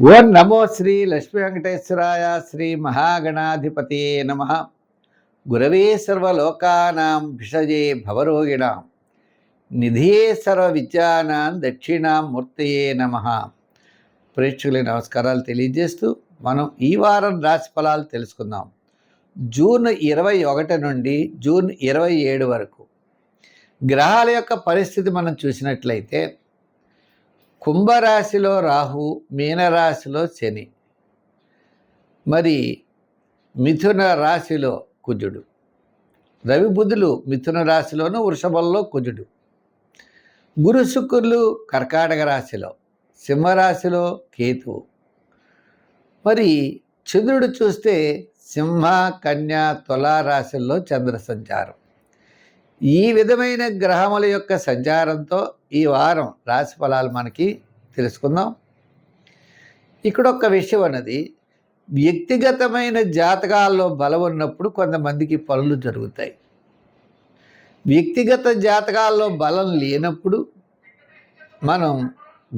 ఓం నమో శ్రీ లక్ష్మీ వెంకటేశ్వరాయ శ్రీ మహాగణాధిపతియే నమ. గురవే సర్వలోకానాం భిషజే భవరోగిణాం నిధియే సర్వ విద్యానాం దక్షిణామూర్తయే నమ. ప్రేక్షకులకి నమస్కారాలు తెలియజేస్తూ మనం ఈ వారం రాశి ఫలాలు తెలుసుకుందాం. జూన్ 21 నుండి జూన్ 27 వరకు గ్రహాల యొక్క పరిస్థితి మనం చూసినట్లయితే కుంభరాశిలో రాహు, మీనరాశిలో శని, మరి మిథున రాశిలో కుజుడు, రవి బుధులు మిథున రాశిలోను వృషభంలో కుజుడు, గురు శుక్రులు కర్కాటక రాశిలో, సింహరాశిలో కేతువు, మరి చంద్రుడు చూస్తే సింహ, కన్య, తులా రాశుల్లో చంద్ర సంచారం. ఈ విధమైన గ్రహముల యొక్క సంచారంతో ఈ వారం రాశి ఫలాలు మనకి తెలుసుకుందాం. ఇక్కడ ఒక విషయం అన్నది, వ్యక్తిగతమైన జాతకాల్లో బలం ఉన్నప్పుడు కొంతమందికి పనులు జరుగుతాయి. వ్యక్తిగత జాతకాల్లో బలం లేనప్పుడు మనం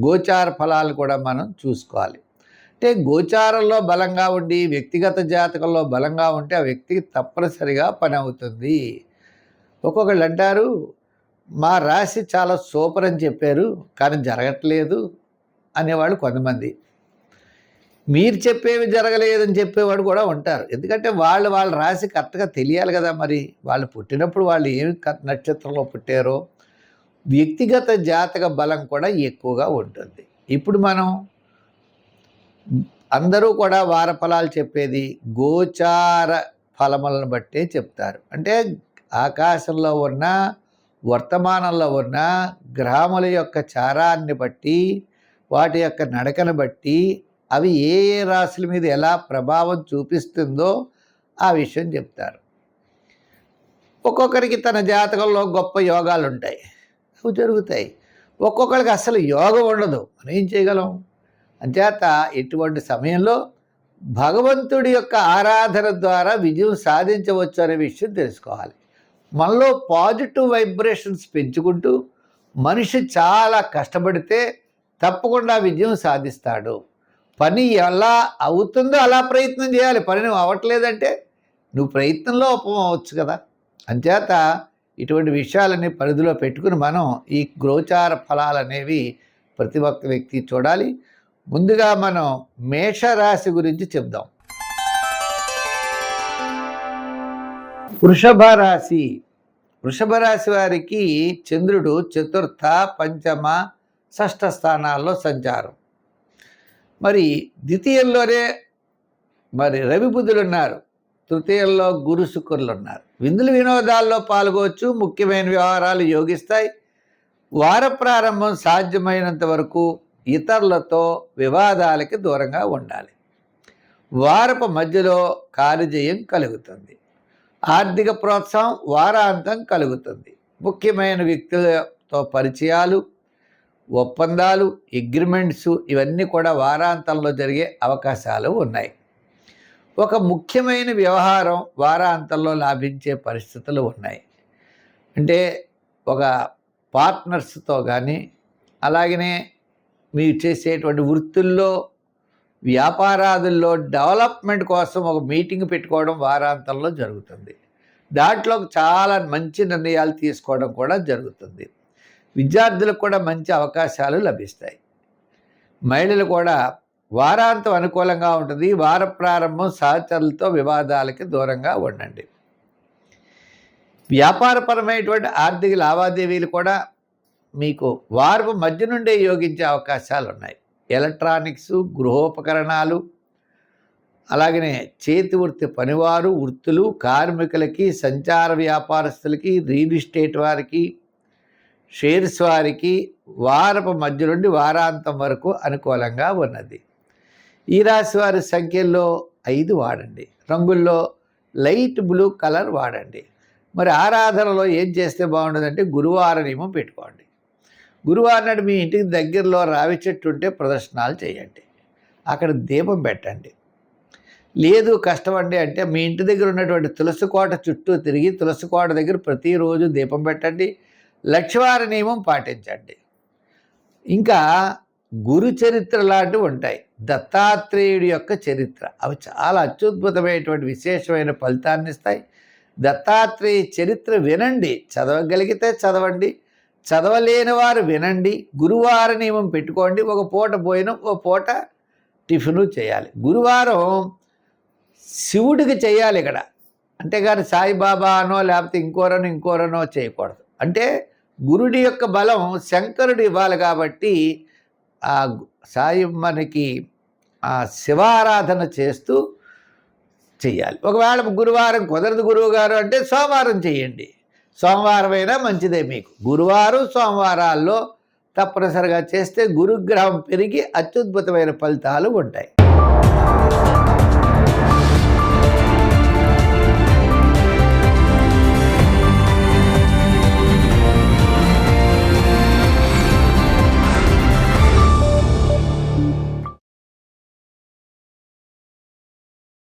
గోచార ఫలాలు కూడా మనం చూసుకోవాలి. అంటే గోచారంలో బలంగా ఉండి వ్యక్తిగత జాతకంలో బలంగా ఉంటే ఆ వ్యక్తికి తప్పనిసరిగా పని అవుతుంది. ఒక్కొక్కళ్ళు అంటారు, మా రాశి చాలా సూపర్ అని చెప్పారు కానీ జరగట్లేదు అనేవాళ్ళు కొంతమంది. మీరు చెప్పేవి జరగలేదని చెప్పేవాడు కూడా ఉంటారు. ఎందుకంటే వాళ్ళ రాశి కరెక్ట్గా తెలియాలి కదా. మరి వాళ్ళు పుట్టినప్పుడు వాళ్ళు ఏమి నక్షత్రంలో పుట్టారో వ్యక్తిగత జాతక బలం కూడా ఎక్కువగా ఉంటుంది. ఇప్పుడు మనం అందరూ కూడా వార ఫలాలు చెప్పేది గోచార ఫలములను బట్టే చెప్తారు. అంటే ఆకాశంలో ఉన్న, వర్తమానంలో ఉన్న గ్రహముల యొక్క చారాన్ని బట్టి, వాటి యొక్క నడకను బట్టి అవి ఏ ఏ రాశుల మీద ఎలా ప్రభావం చూపిస్తుందో ఆ విషయం చెప్తారు. ఒక్కొక్కరికి తన జాతకంలో గొప్ప యోగాలు ఉంటాయి, అవి జరుగుతాయి. ఒక్కొక్కరికి అసలు యోగం ఉండదు. మనం ఏం చేయగలం? అంచేత ఇటువంటి సమయంలో భగవంతుడి యొక్క ఆరాధన ద్వారా విజయం సాధించవచ్చు అనే విషయం తెలుసుకోవాలి. మనలో పాజిటివ్ వైబ్రేషన్స్ పెంచుకుంటూ మనిషి చాలా కష్టపడితే తప్పకుండా విజయం సాధిస్తాడు. పని ఎలా అవుతుందో అలా ప్రయత్నం చేయాలి. పని నువ్వు అవ్వట్లేదంటే నువ్వు ప్రయత్నంలో అవ్వచ్చు కదా. అంచేత ఇటువంటి విషయాలన్నీ పరిధిలో పెట్టుకుని మనం ఈ గోచార ఫలాలు అనేవి ప్రతి ఒక్క వ్యక్తి చూడాలి. ముందుగా మనం మేషరాశి గురించి చెప్దాం. వృషభ రాశి వారికి చంద్రుడు చతుర్థ, పంచమ, షష్ఠ స్థానాల్లో సంచారం. మరి ద్వితీయంలోనే మరి రవి బుధులు ఉన్నారు, తృతీయంలో గురు శుక్రులు ఉన్నారు. విందులు వినోదాల్లో పాల్గొవచ్చు, ముఖ్యమైన వ్యవహారాలు యోగిస్తాయి. వార ప్రారంభం సాధ్యమైనంత వరకు ఇతరులతో వివాదాలకి దూరంగా ఉండాలి. వారపు మధ్యలో కార్యజయం కలుగుతుంది. ఆర్థిక ప్రోత్సాహం వారాంతం కలుగుతుంది. ముఖ్యమైన వ్యక్తులతో పరిచయాలు, ఒప్పందాలు, అగ్రిమెంట్స్ ఇవన్నీ కూడా వారాంతంలో జరిగే అవకాశాలు ఉన్నాయి. ఒక ముఖ్యమైన వ్యవహారం వారాంతంలో లాభించే పరిస్థితులు ఉన్నాయి. అంటే ఒక పార్ట్నర్స్తో కానీ, అలాగనే మీరు చేసేటువంటి వృత్తుల్లో, వ్యాపారాదుల్లో డెవలప్మెంట్ కోసం ఒక మీటింగ్ పెట్టుకోవడం వారాంతంలో జరుగుతుంది. దాంట్లో చాలా మంచి నిర్ణయాలు తీసుకోవడం కూడా జరుగుతుంది. విద్యార్థులకు కూడా మంచి అవకాశాలు లభిస్తాయి. మహిళలు కూడా వారాంతం అనుకూలంగా ఉంటుంది. వార ప్రారంభం సహచరులతో వివాదాలకి దూరంగా ఉండండి. వ్యాపారపరమైనటువంటి ఆర్థిక లావాదేవీలు కూడా మీకు వారపు మధ్య నుండే యోగించే అవకాశాలు ఉన్నాయి. ఎలక్ట్రానిక్స్, గృహోపకరణాలు, అలాగనే చేతి వృత్తి పనివారు, వృత్తులు, కార్మికులకి, సంచార వ్యాపారస్తులకి, రియల్ ఎస్టేట్ వారికి, షేర్స్ వారికి వారపు మధ్య నుండి వారాంతం వరకు అనుకూలంగా ఉన్నది. ఈ రాశి వారి సంఖ్యల్లో 5 వాడండి. రంగుల్లో లైట్ బ్లూ కలర్ వాడండి. మరి ఆరాధనలో ఏం చేస్తే బాగుంటుందంటే గురువార నియమం పెట్టుకోండి. గురువారం నాడు మీ ఇంటికి దగ్గరలో రావి చెట్టు ఉంటే ప్రదర్శనలు చేయండి, అక్కడ దీపం పెట్టండి. లేదు కష్టమండి అంటే మీ ఇంటి దగ్గర ఉన్నటువంటి తులసి కోట చుట్టూ తిరిగి తులసి కోట దగ్గర ప్రతిరోజు దీపం పెట్టండి. లక్షవార నియమం పాటించండి. ఇంకా గురు చరిత్ర లాంటివి ఉంటాయి. దత్తాత్రేయుడి యొక్క చరిత్ర. అవి చాలా అత్యద్భుతమైనటువంటి విశేషమైన ఫలితాన్ని ఇస్తాయి. దత్తాత్రేయ చరిత్ర వినండి, చదవగలిగితే చదవండి, చదవలేని వారు వినండి. గురువార నియమం పెట్టుకోండి. ఒక పూట భోజనం, ఒక పూట టిఫిను చేయాలి. గురువారం శివుడికి చేయాలి ఇక్కడ, అంతేగాని సాయిబాబా అనో లేకపోతే ఇంకోరనో చేయకూడదు. అంటే గురుడి యొక్క బలం శంకరుడు ఇవ్వాలి కాబట్టి ఆ సాయి మనకి ఆ శివారాధన చేస్తూ చెయ్యాలి. ఒకవేళ గురువారం కుదరదు గురువుగారు అంటే సోమవారం చేయండి. సోమవారం అయినా మంచిదే మీకు. గురువారం సోమవారాల్లో తప్పనిసరిగా చేస్తే గురుగ్రహం పెరిగి అత్యద్భుతమైన ఫలితాలు ఉంటాయి.